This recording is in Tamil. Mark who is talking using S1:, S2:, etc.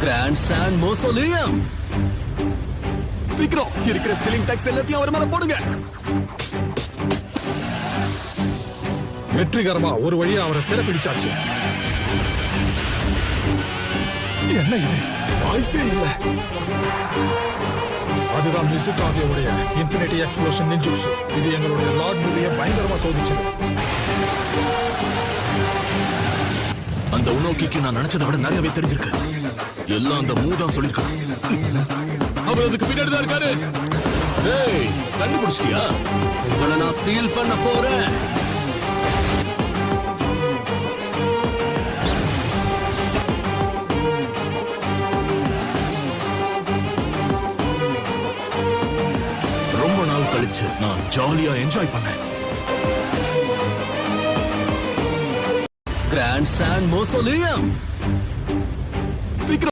S1: Grand sand மோசோலியம்.
S2: சீக்கிரம் இருக்கிற சீலிங் டாக்ஸ் எல்லாத்தையும் அவர் மேல போடுங்க.
S3: வெற்றிகரமா ஒரு வழியா அவரை சிறைப்பிடிச்சாச்சு.
S2: என்ன இது? வாய்ப்பே இல்ல.
S3: அதுதான் மிசுகாகேவுடைய இன்ஃபினிட்டி எக்ஸ்ப்ளோஷன் நின்ஜுட்சு. இது எங்களுடைய லார்ட் மூவியை பயங்கரமா சோதிச்சது.
S1: அந்த உனோக்கிக்கு நான் நினைச்சதை விட நிறையவே தெரிஞ்சிருக்கு. எல்லாம் அந்த மூதான் சொல்லிருக்கான். அவர் அதுக்கு பின்னாடி தான் இருக்காரு. டேய், கண்டுபிடிச்சிட்டியா? உங்களை நான் சீல் பண்ண போறேன். ரொம்ப நாள் கழிச்சு நான் ஜாலியா என்ஜாய் பண்ணேன். Grand sand மோசோலியம்.